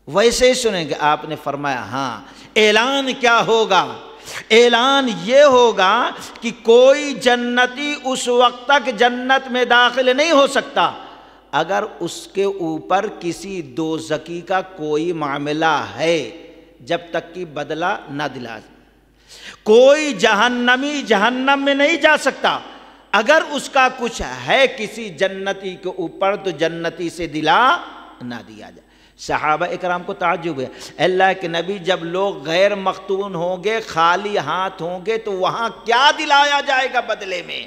A: ویسے ہی سنیں گے؟ آپ نے فرمایا ہاں۔ اعلان کیا ہوگا؟ اعلان یہ ہوگا کہ کوئی جنتی اس وقت تک جنت میں داخل نہیں ہو سکتا اگر اس کے اوپر کسی دوزخی کا کوئی معاملہ ہے، جب تک کہ بدلہ نہ دلا۔ کوئی جہنمی جہنم میں نہیں جا سکتا اگر اس کا کچھ ہے کسی جنتی کے اوپر تو جنتی سے دلا نہ دیا جائے۔ صحابہ اکرام کو تعجب ہے، اللہ کے نبی جب لوگ غیر مختون ہوں گے، خالی ہاتھ ہوں گے تو وہاں کیا دلایا جائے گا بدلے میں؟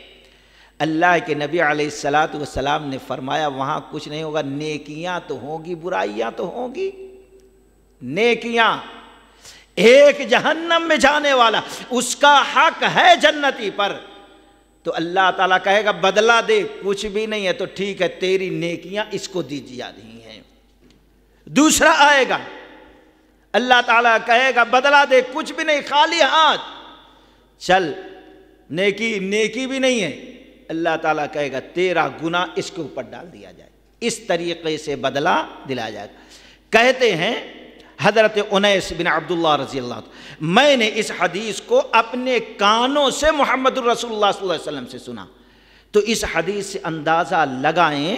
A: اللہ کے نبی علیہ الصلاۃ والسلام نے فرمایا وہاں کچھ نہیں ہوگا، نیکیاں تو ہوں گی، برائیاں تو ہوں گی۔ نیکیاں، ایک جہنم میں جانے والا اس کا حق ہے جنتی پر، تو اللہ تعالیٰ کہے گا بدلہ دے، کچھ بھی نہیں ہے تو ٹھیک ہے تیری نیکیاں اس کو دی جا رہی ہیں۔ دوسرا آئے گا، اللہ تعالیٰ کہے گا بدلہ دے، کچھ بھی نہیں، خالی ہاتھ چل، نیکی بھی نہیں ہے، اللہ تعالیٰ کہے گا تیرا گناہ اس کے اوپر ڈال دیا جائے۔ اس طریقے سے بدلہ دلایا جائے گا۔ کہتے ہیں حضرت انیس بن عبداللہ رضی اللہ عنہ، میں نے اس حدیث کو اپنے کانوں سے محمد الرسول اللہ صلی اللہ علیہ وسلم سے سنا، تو اس حدیث سے اندازہ لگائیں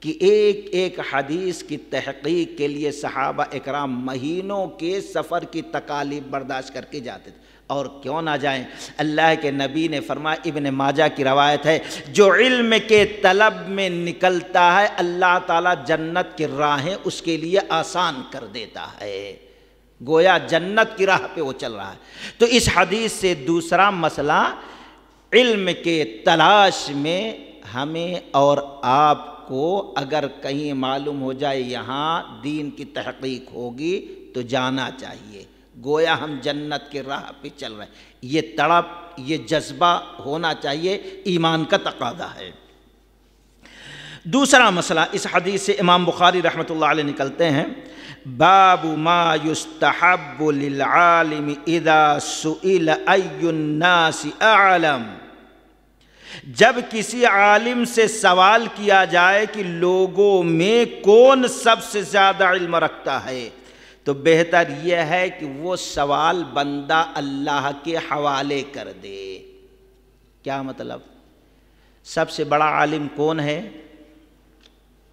A: کہ ایک ایک حدیث کی تحقیق کے لیے صحابہ اکرام مہینوں کے سفر کی تکالیف برداشت کر کے جاتے تھے، اور کیوں نہ جائیں؟ اللہ کے نبی نے فرمایا، ابن ماجہ کی روایت ہے، جو علم کے طلب میں نکلتا ہے اللہ تعالیٰ جنت کی راہیں اس کے لیے آسان کر دیتا ہے، گویا جنت کی راہ پہ وہ چل رہا ہے۔ تو اس حدیث سے دوسرا مسئلہ، علم کے تلاش میں ہمیں اور آپ کو اگر کہیں معلوم ہو جائے یہاں دین کی تحقیق ہوگی تو جانا چاہیے، گویا ہم جنت کے راہ پہ چل رہے ہیں۔ یہ تڑپ، یہ جذبہ ہونا چاہیے، ایمان کا تقاضا ہے۔ دوسرا مسئلہ اس حدیث سے امام بخاری رحمۃ اللہ علیہ نکلتے ہیں، باب ما یستحب للعالم اذا سئل ای الناس اعلم، جب کسی عالم سے سوال کیا جائے کہ لوگوں میں کون سب سے زیادہ علم رکھتا ہے تو بہتر یہ ہے کہ وہ سوال بندہ اللہ کے حوالے کر دے۔ کیا مطلب؟ سب سے بڑا عالم کون ہے؟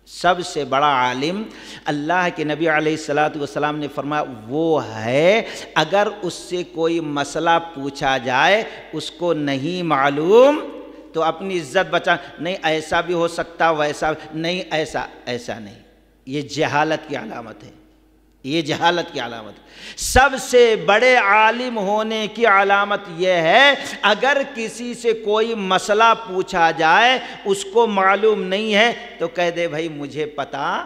A: سب سے بڑا عالم اللہ کے نبی علیہ الصلاۃ والسلام نے فرمایا وہ ہے اگر اس سے کوئی مسئلہ پوچھا جائے اس کو نہیں معلوم تو اپنی عزت بچا، نہیں ایسا بھی ہو سکتا ویسا نہیں، ایسا نہیں، یہ جہالت کی علامت ہے، یہ جہالت کی علامت ہے۔ سب سے بڑے عالم ہونے کی علامت یہ ہے اگر کسی سے کوئی مسئلہ پوچھا جائے اس کو معلوم نہیں ہے تو کہہ دے بھائی مجھے پتہ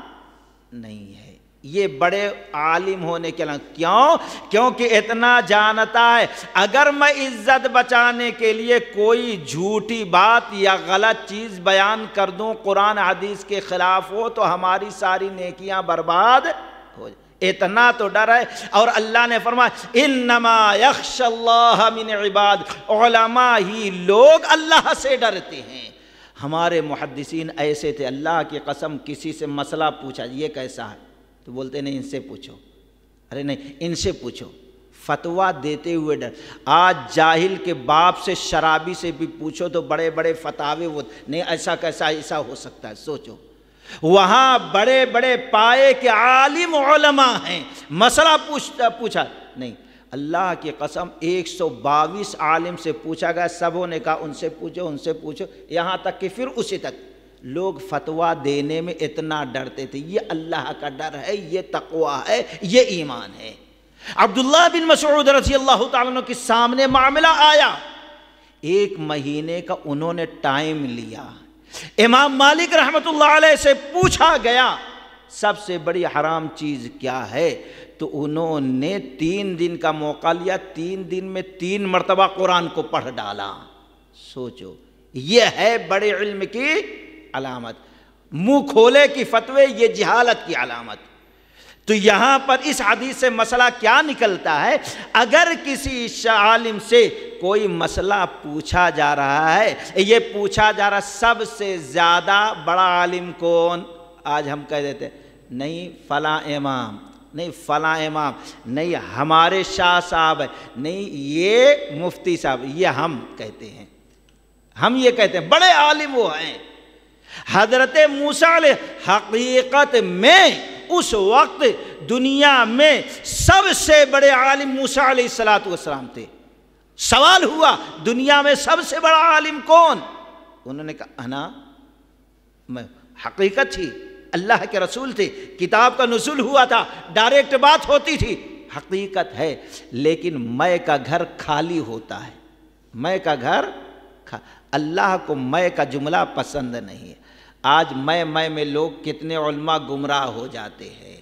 A: نہیں ہے، یہ بڑے عالم ہونے کے لیے۔ کیوں؟ کیونکہ اتنا جانتا ہے اگر میں عزت بچانے کے لیے کوئی جھوٹی بات یا غلط چیز بیان کر دوں قرآن حدیث کے خلاف ہو تو ہماری ساری نیکیاں برباد ہو جائیں، اتنا تو ڈر ہے۔ اور اللہ نے فرمایا انما یخشی اللہ من عباد، علماء ہی لوگ اللہ سے ڈرتے ہیں۔ ہمارے محدثین ایسے تھے، اللہ کی قسم کسی سے مسئلہ پوچھا یہ کیسا ہے تو بولتے نہیں ان سے پوچھو، ارے نہیں ان سے پوچھو، فتویٰ دیتے ہوئے ڈر۔ آج جاہل کے باپ سے شرابی سے بھی پوچھو تو بڑے بڑے فتاوے وہ نہیں ایسا کیسا ایسا ہو سکتا ہے، سوچو وہاں بڑے بڑے پائے کے عالم علماء ہیں، مسئلہ پوچھا نہیں، اللہ کی قسم 122 عالم سے پوچھا گیا، سبوں نے کہا ان سے پوچھو، یہاں تک کہ پھر اسی تک لوگ فتویٰ دینے میں اتنا ڈرتے تھے۔ یہ اللہ کا ڈر ہے، یہ تقویٰ ہے، یہ ایمان ہے۔ عبداللہ بن مسعود رضی اللہ تعالیٰ عنہ کے سامنے معاملہ آیا، 1 مہینے کا انہوں نے ٹائم لیا، امام مالک رحمۃ اللہ علیہ سے پوچھا گیا سب سے بڑی حرام چیز کیا ہے؟ تو انہوں نے 3 دن کا موقع لیا، 3 دن میں 3 مرتبہ قرآن کو پڑھ ڈالا۔ سوچو، یہ ہے بڑے علم کی علامت۔ منہ کھولے کی فتوے، یہ جہالت کی علامت۔ تو یہاں پر اس حدیث سے مسئلہ کیا نکلتا ہے؟ اگر کسی عالم سے کوئی مسئلہ پوچھا جا رہا ہے، یہ پوچھا جا رہا سب سے زیادہ بڑا عالم کون؟ آج ہم کہہ دیتے نہیں فلاں امام، نہیں فلاں امام، نہیں ہمارے شاہ صاحب ہے، نہیں یہ مفتی صاحب، یہ ہم کہتے ہیں، ہم یہ کہتے ہیں بڑے عالم وہ ہیں۔ حضرت موسیٰ علیہ حقیقت میں اس وقت دنیا میں سب سے بڑے عالم موسیٰ علیہ السلام تھے۔ سوال ہوا دنیا میں سب سے بڑا عالم کون؟ انہوں نے کہا انا، میں۔ حقیقت تھی، اللہ کے رسول تھے، کتاب کا نزول ہوا تھا، ڈائریکٹ بات ہوتی تھی، حقیقت ہے۔ لیکن میں کا گھر خالی ہوتا ہے، میں کا گھر اللہ کو میں کا جملہ پسند نہیں ہے۔ آج میں لوگ کتنے علماء گمراہ ہو جاتے ہیں۔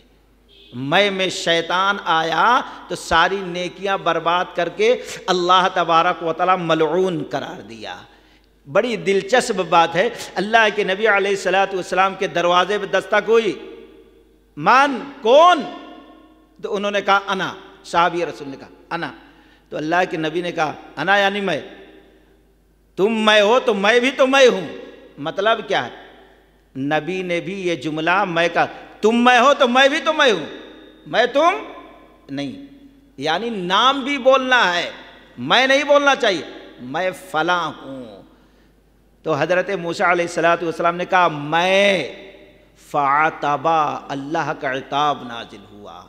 A: میں شیطان آیا تو ساری نیکیاں برباد کر کے اللہ تبارک و تعالی ملعون قرار دیا۔ بڑی دلچسپ بات ہے، اللہ کے نبی علیہ السلام کے دروازے پہ دستک ہوئی، مان کون؟ تو انہوں نے کہا انا، صحابی رسول نے کہا انا، تو اللہ کے نبی نے کہا انا یعنی میں، تم میں ہو تو میں بھی تو میں ہوں۔ مطلب کیا ہے؟ نبی نے بھی یہ جملہ میں کا، تم میں ہو تو میں بھی تو میں ہوں، میں تم نہیں، یعنی نام بھی بولنا ہے، میں نہیں بولنا چاہیے، میں فلاں ہوں۔ تو حضرت موسیٰ علیہ السلام نے کہا میں، فعتبا، اللہ کا عتاب نازل ہوا۔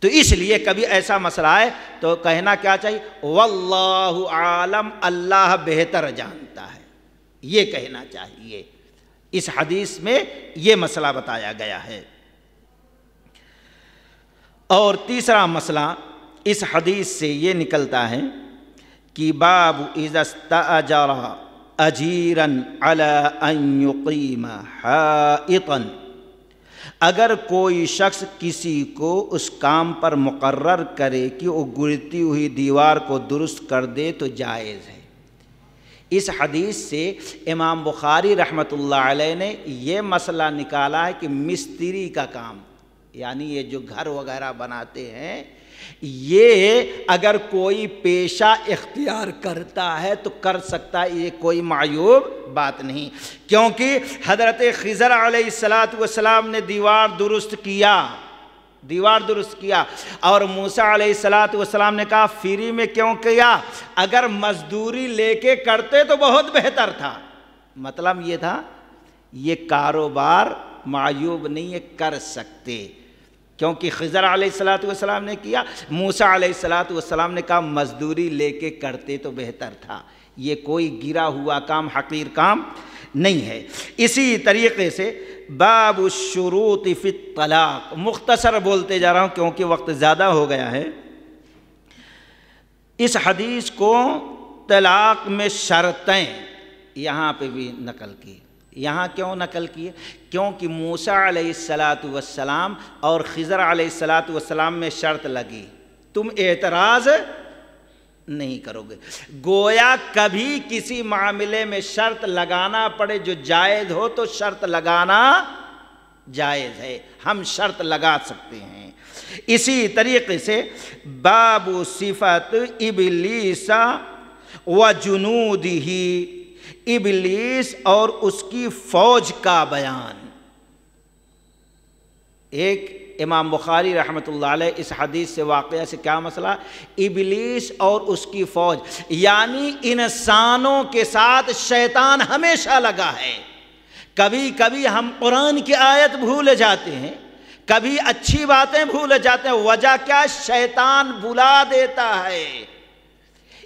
A: تو اس لیے کبھی ایسا مسئلہ ہے تو کہنا کیا چاہیے؟ واللہ عالم، اللہ بہتر جانتا ہے، یہ کہنا چاہیے۔ اس حدیث میں یہ مسئلہ بتایا گیا ہے۔ اور تیسرا مسئلہ اس حدیث سے یہ نکلتا ہے کہ باب اذا استأجر اجیرا علی ان یقیم حائطا، اگر کوئی شخص کسی کو اس کام پر مقرر کرے کہ وہ گرتی ہوئی دیوار کو درست کر دے تو جائز ہے۔ اس حدیث سے امام بخاری رحمۃ اللہ علیہ نے یہ مسئلہ نکالا ہے کہ مستری کا کام، یعنی یہ جو گھر وغیرہ بناتے ہیں، یہ اگر کوئی پیشہ اختیار کرتا ہے تو کر سکتا ہے، یہ کوئی معیوب بات نہیں، کیونکہ حضرت خضر علیہ السلام نے دیوار درست کیا اور موسیٰ علیہ السلام نے کہا فری میں کیوں کیا؟ اگر مزدوری لے کے کرتے تو بہت بہتر تھا۔ مطلب یہ تھا یہ کاروبار معیوب نہیں ہے، کر سکتے، کیونکہ خضر علیہ السلام نے کیا، موسیٰ علیہ السلام نے کہا مزدوری لے کے کرتے تو بہتر تھا، یہ کوئی گرا ہوا کام، حقیر کام نہیں ہے۔ اسی طریقے سے باب الشروط فی الطلاق، مختصر بولتے جا رہا ہوں کیونکہ وقت زیادہ ہو گیا ہے۔ اس حدیث کو طلاق میں شرطیں یہاں پہ بھی نقل کی۔ یہاں کیوں نقل کیے؟ کیونکہ موسیٰ علیہ السلام اور خضر علیہ السلام میں شرط لگی، تم اعتراض نہیں کرو گے۔ گویا کبھی کسی معاملے میں شرط لگانا پڑے جو جائز ہو تو شرط لگانا جائز ہے، ہم شرط لگا سکتے ہیں۔ اسی طریقے سے باب صفت ابلیس و جنودہ، ابلیس اور اس کی فوج کا بیان۔ ایک امام بخاری رحمۃ اللہ علیہ اس حدیث سے واقعہ سے کیا مسئلہ؟ ابلیس اور اس کی فوج، یعنی انسانوں کے ساتھ شیطان ہمیشہ لگا ہے۔ کبھی کبھی ہم قرآن کی آیت بھول جاتے ہیں، کبھی اچھی باتیں بھول جاتے ہیں، وجہ کیا؟ شیطان بھلا دیتا ہے۔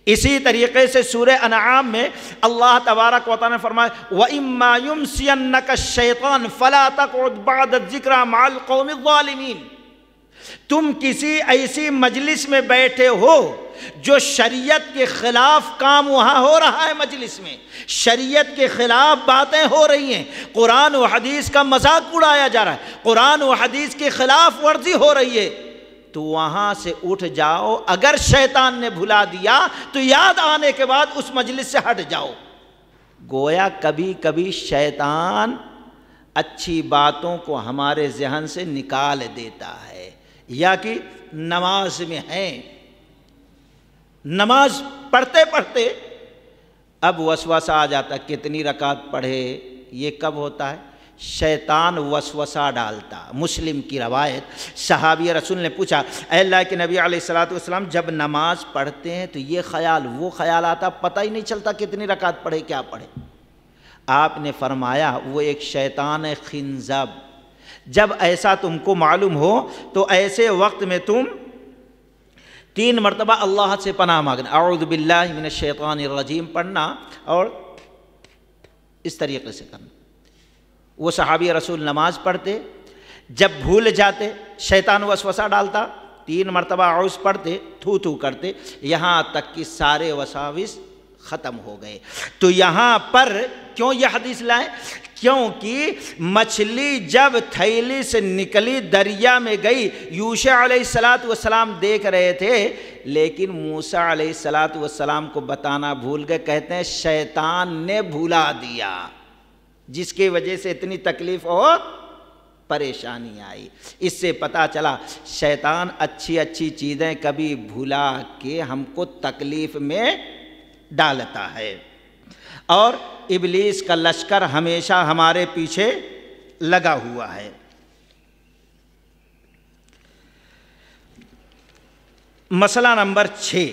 A: اسی طریقے سے سورہ انعام میں اللہ تبارک و تعالیٰ نے فرمایا وَإِمَّا يُنْسِيَنَّكَ الشَّيْطَانُ فَلَا تَقْعُدْ بَعْدَ الذِّكْرَىٰ مَعَ الْقَوْمِ الظَّالِمِينَ، تم کسی ایسی مجلس میں بیٹھے ہو جو شریعت کے خلاف کام وہاں ہو رہا ہے، مجلس میں شریعت کے خلاف باتیں ہو رہی ہیں، قرآن و حدیث کا مذاق اڑایا جا رہا ہے، قرآن و حدیث کے خلاف ورزی ہو رہی ہے، تو وہاں سے اٹھ جاؤ۔ اگر شیطان نے بھلا دیا تو یاد آنے کے بعد اس مجلس سے ہٹ جاؤ۔ گویا کبھی کبھی شیطان اچھی باتوں کو ہمارے ذہن سے نکال دیتا ہے، یا کہ نماز میں ہیں، نماز پڑھتے پڑھتے اب وسوسہ آ جاتا، کتنی رکعت پڑھے۔ یہ کب ہوتا ہے؟ شیطان وسوسہ ڈالتا۔ مسلم کی روایت، صحابی رسول نے پوچھا، اے اللہ کے نبی علیہ الصلوۃ والسلام، جب نماز پڑھتے ہیں تو یہ خیال وہ خیال آتا، پتہ ہی نہیں چلتا کتنی رکعت پڑھے کیا پڑھے۔ آپ نے فرمایا وہ ایک شیطان خنزب، جب ایسا تم کو معلوم ہو تو ایسے وقت میں تم 3 مرتبہ اللہ سے پناہ مانگنا، اعوذ باللہ من الشیطان الرجیم پڑھنا، اور اس طریقے سے کرنا۔ وہ صحابی رسول نماز پڑھتے، جب بھول جاتے شیطان وسوسہ ڈالتا، 3 مرتبہ اعوذ پڑھتے، تھو تھو کرتے، یہاں تک کہ سارے وساوس ختم ہو گئے۔ تو یہاں پر کیوں یہ حدیث لائیں؟ کیونکہ مچھلی جب تھیلی سے نکلی دریا میں گئی، یوشع علیہ السلام دیکھ رہے تھے، لیکن موسیٰ علیہ السلام کو بتانا بھول گئے۔ کہتے ہیں شیطان نے بھلا دیا، جس کی وجہ سے اتنی تکلیف اور پریشانی آئی۔ اس سے پتہ چلا شیطان اچھی اچھی چیزیں کبھی بھلا کے ہم کو تکلیف میں ڈالتا ہے، اور ابلیس کا لشکر ہمیشہ ہمارے پیچھے لگا ہوا ہے۔ مسئلہ نمبر 6،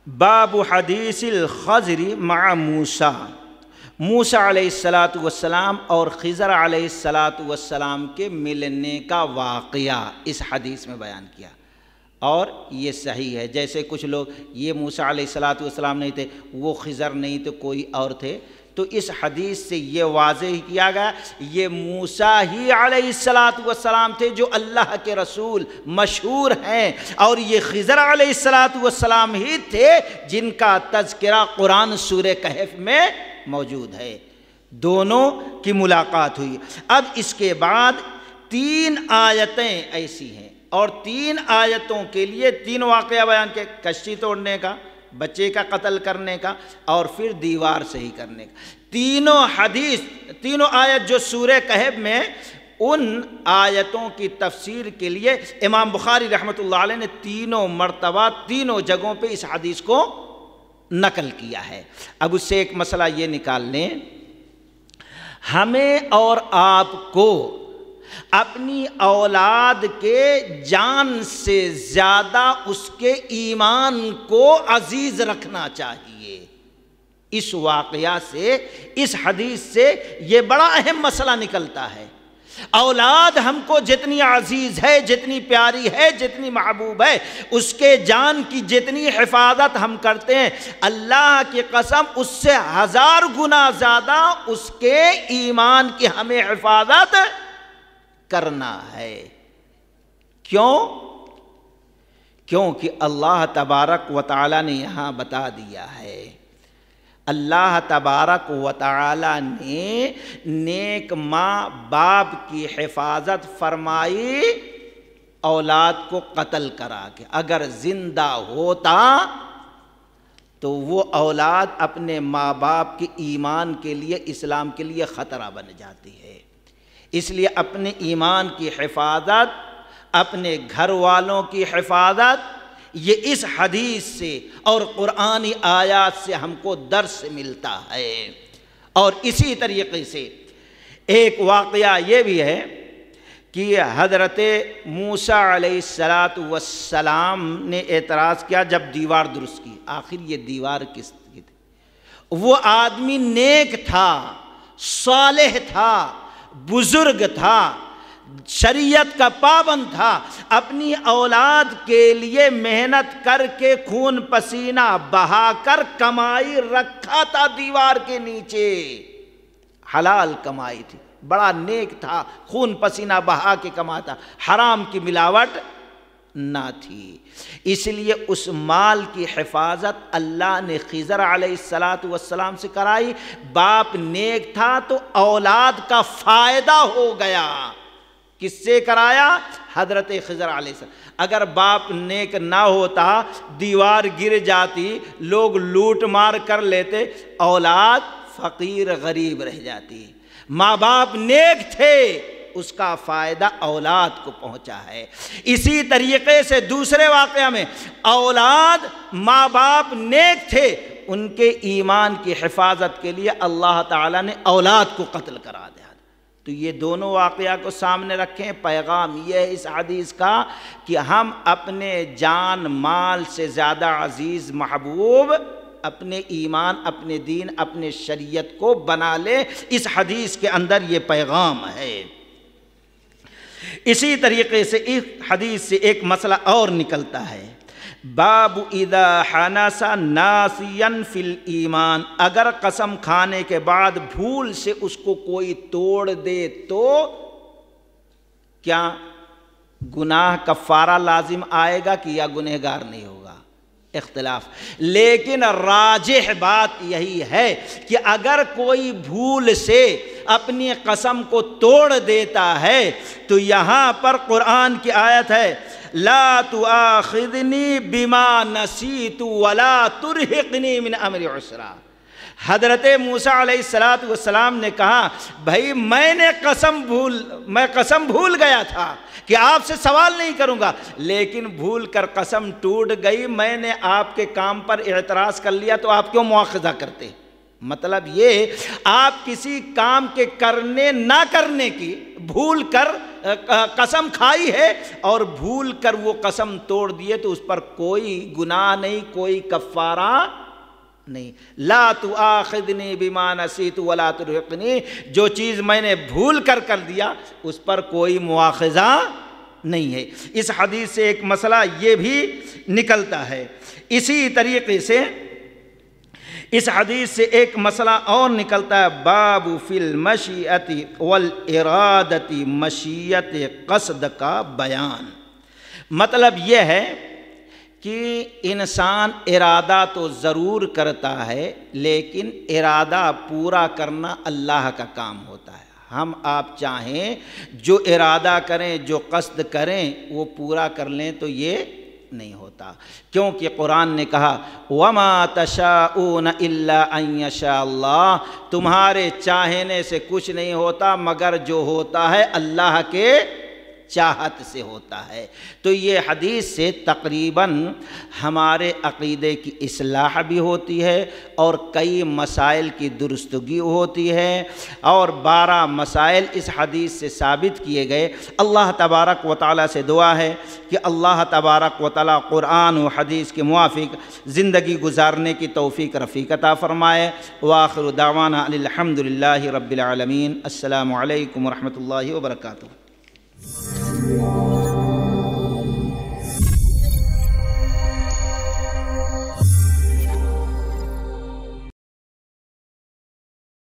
A: باب حدیث الخضر مع موسیٰ، موسیٰ علیہ السلام اور خضر علیہ السلام کے ملنے کا واقعہ اس حدیث میں بیان کیا، اور یہ صحیح ہے۔ جیسے کچھ لوگ یہ موسیٰ علیہ السلام نہیں تھے، وہ خضر نہیں تو کوئی اور تھے، تو اس حدیث سے یہ واضح کیا گیا یہ موسیٰ ہی علیہ السلام تھے جو اللہ کے رسول مشہور ہیں، اور یہ خضر علیہ السلام ہی تھے جن کا تذکرہ قرآن سورہ کہف میں موجود ہے۔ دونوں کی ملاقات ہوئی۔ اب اس کے بعد 3 آیتیں ایسی ہیں، اور 3 آیتوں کے لیے 3 واقعہ بیان کے، کشتی توڑنے کا، بچے کا قتل کرنے کا، اور پھر دیوار صحیح کرنے کا۔ تینوں آیت جو سورہ کہف میں، ان آیتوں کی تفسیر کے لیے امام بخاری رحمۃ اللہ علیہ نے 3 مرتبہ 3 جگہوں پہ اس حدیث کو نقل کیا ہے۔ اب اس سے ایک مسئلہ یہ نکال لیں، ہمیں اور آپ کو اپنی اولاد کے جان سے زیادہ اس کے ایمان کو عزیز رکھنا چاہیے۔ اس واقعہ سے، اس حدیث سے یہ بڑا اہم مسئلہ نکلتا ہے۔ اولاد ہم کو جتنی عزیز ہے، جتنی پیاری ہے، جتنی محبوب ہے، اس کے جان کی جتنی حفاظت ہم کرتے ہیں، اللہ کی قسم اس سے 1000 گنا زیادہ اس کے ایمان کی ہمیں حفاظت کرنا ہے۔ کیوں؟ کیونکہ اللہ تبارک و تعالی نے یہاں بتا دیا ہے، اللہ تبارک و تعالی نے نیک ماں باپ کی حفاظت فرمائی اولاد کو قتل کرا کے۔ اگر زندہ ہوتا تو وہ اولاد اپنے ماں باپ کے ایمان کے لیے، اسلام کے لیے خطرہ بن جاتی ہے۔ اس لیے اپنے ایمان کی حفاظت، اپنے گھر والوں کی حفاظت، یہ اس حدیث سے اور قرآنی آیات سے ہم کو درس ملتا ہے۔ اور اسی طریقے سے ایک واقعہ یہ بھی ہے کہ حضرت موسیٰ علیہ السلام نے اعتراض کیا جب دیوار درست کی۔ آخر یہ دیوار کس کی تھی؟ وہ آدمی نیک تھا، صالح تھا، بزرگ تھا، شریعت کا پابند تھا، اپنی اولاد کے لیے محنت کر کے خون پسینہ بہا کر کمائی رکھا تھا دیوار کے نیچے، حلال کمائی تھی، بڑا نیک تھا، خون پسینہ بہا کے کماتا، حرام کی ملاوٹ نہ تھی، اس لیے اس مال کی حفاظت اللہ نے خضر علیہ السلام سے کرائی۔ باپ نیک تھا تو اولاد کا فائدہ ہو گیا، کس سے کرایا؟ حضرت خضر علیہ السلام۔ اگر باپ نیک نہ ہوتا، دیوار گر جاتی، لوگ لوٹ مار کر لیتے، اولاد فقیر غریب رہ جاتی۔ ماں باپ نیک تھے، اس کا فائدہ اولاد کو پہنچا ہے۔ اسی طریقے سے دوسرے واقعہ میں اولاد، ماں باپ نیک تھے، ان کے ایمان کی حفاظت کے لیے اللہ تعالیٰ نے اولاد کو قتل کرا دیا۔ تو یہ دونوں واقعہ کو سامنے رکھیں، پیغام یہ ہے اس حدیث کا کہ ہم اپنے جان مال سے زیادہ عزیز محبوب اپنے ایمان، اپنے دین، اپنے شریعت کو بنا لیں۔ اس حدیث کے اندر یہ پیغام ہے۔ اسی طریقے سے اس حدیث سے ایک مسئلہ اور نکلتا ہے، باب اذا حنس ناسیا فی الایمان، اگر قسم کھانے کے بعد بھول سے اس کو کوئی توڑ دے تو کیا گناہ کفارہ لازم آئے گا کہ یا گنہگار نہیں ہوگا؟ اختلاف، لیکن راجح بات یہی ہے کہ اگر کوئی بھول سے اپنی قسم کو توڑ دیتا ہے تو یہاں پر قرآن کی آیت ہے، لا تؤاخذنی بما نسیت ولا ترہقنی من امری عسرا۔ حضرت موسیٰ علیہ السلام نے کہا، بھائی میں قسم بھول گیا تھا کہ آپ سے سوال نہیں کروں گا، لیکن بھول کر قسم ٹوٹ گئی، میں نے آپ کے کام پر اعتراض کر لیا، تو آپ کیوں مواخذہ کرتے؟ مطلب یہ، آپ کسی کام کے کرنے نہ کرنے کی بھول کر قسم کھائی ہے اور بھول کر وہ قسم توڑ دیے تو اس پر کوئی گناہ نہیں، کوئی کفارہ نہیں۔ لا تؤاخذنی بما نسیت ولا ترہقنی، جو چیز میں نے بھول کر دیا اس پر کوئی مواخذہ نہیں ہے۔ اس حدیث سے ایک مسئلہ یہ بھی نکلتا ہے۔ اسی طریقے سے اس حدیث سے ایک مسئلہ اور نکلتا ہے، باب فی المشیۃ والارادۃ، مشیت قصد کا بیان۔ مطلب یہ ہے کہ انسان ارادہ تو ضرور کرتا ہے، لیکن ارادہ پورا کرنا اللہ کا کام ہوتا ہے۔ ہم آپ چاہیں جو ارادہ کریں، جو قصد کریں، وہ پورا کر لیں تو یہ نہیں ہوتا، کیونکہ قرآن نے کہا وَمَا تَشَاءُونَ إِلَّا أَن يَشَاءَ اللَّهُ، تمہارے چاہنے سے کچھ نہیں ہوتا مگر جو ہوتا ہے اللہ کے چاہت سے ہوتا ہے۔ تو یہ حدیث سے تقریباً ہمارے عقیدے کی اصلاح بھی ہوتی ہے اور کئی مسائل کی درستگی ہوتی ہے، اور 12 مسائل اس حدیث سے ثابت کیے گئے۔ اللہ تبارک و تعالیٰ سے دعا ہے کہ اللہ تبارک و تعالیٰ قرآن و حدیث کے موافق زندگی گزارنے کی توفیق رفیق عطا فرمائے۔ وآخر دعوانا الحمد للہ رب العالمین۔ السلام علیکم ورحمۃ اللہ وبرکاتہ۔